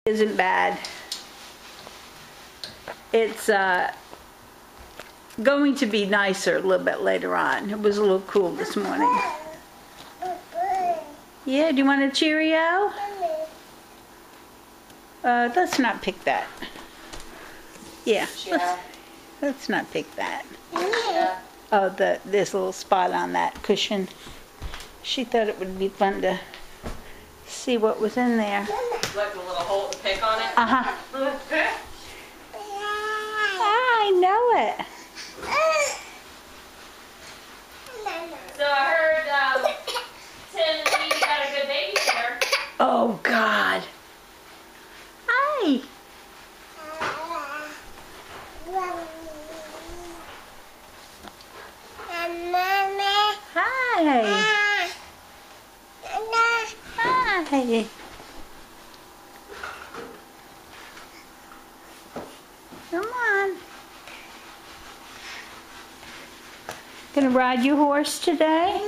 Isn't bad. It's going to be nicer a little bit later on. It was a little cool this morning. Yeah, do you want a Cheerio? Let's not pick that. Yeah, let's not pick that. Oh, this little spot on that cushion. She thought it would be fun to see what was in there. Like a little hole to pick on it? Uh-huh. I know it. So I heard Tim and Edie got a good babysitter. Oh, God. Hi. Hi. Hi. Come on. Gonna ride your horse today?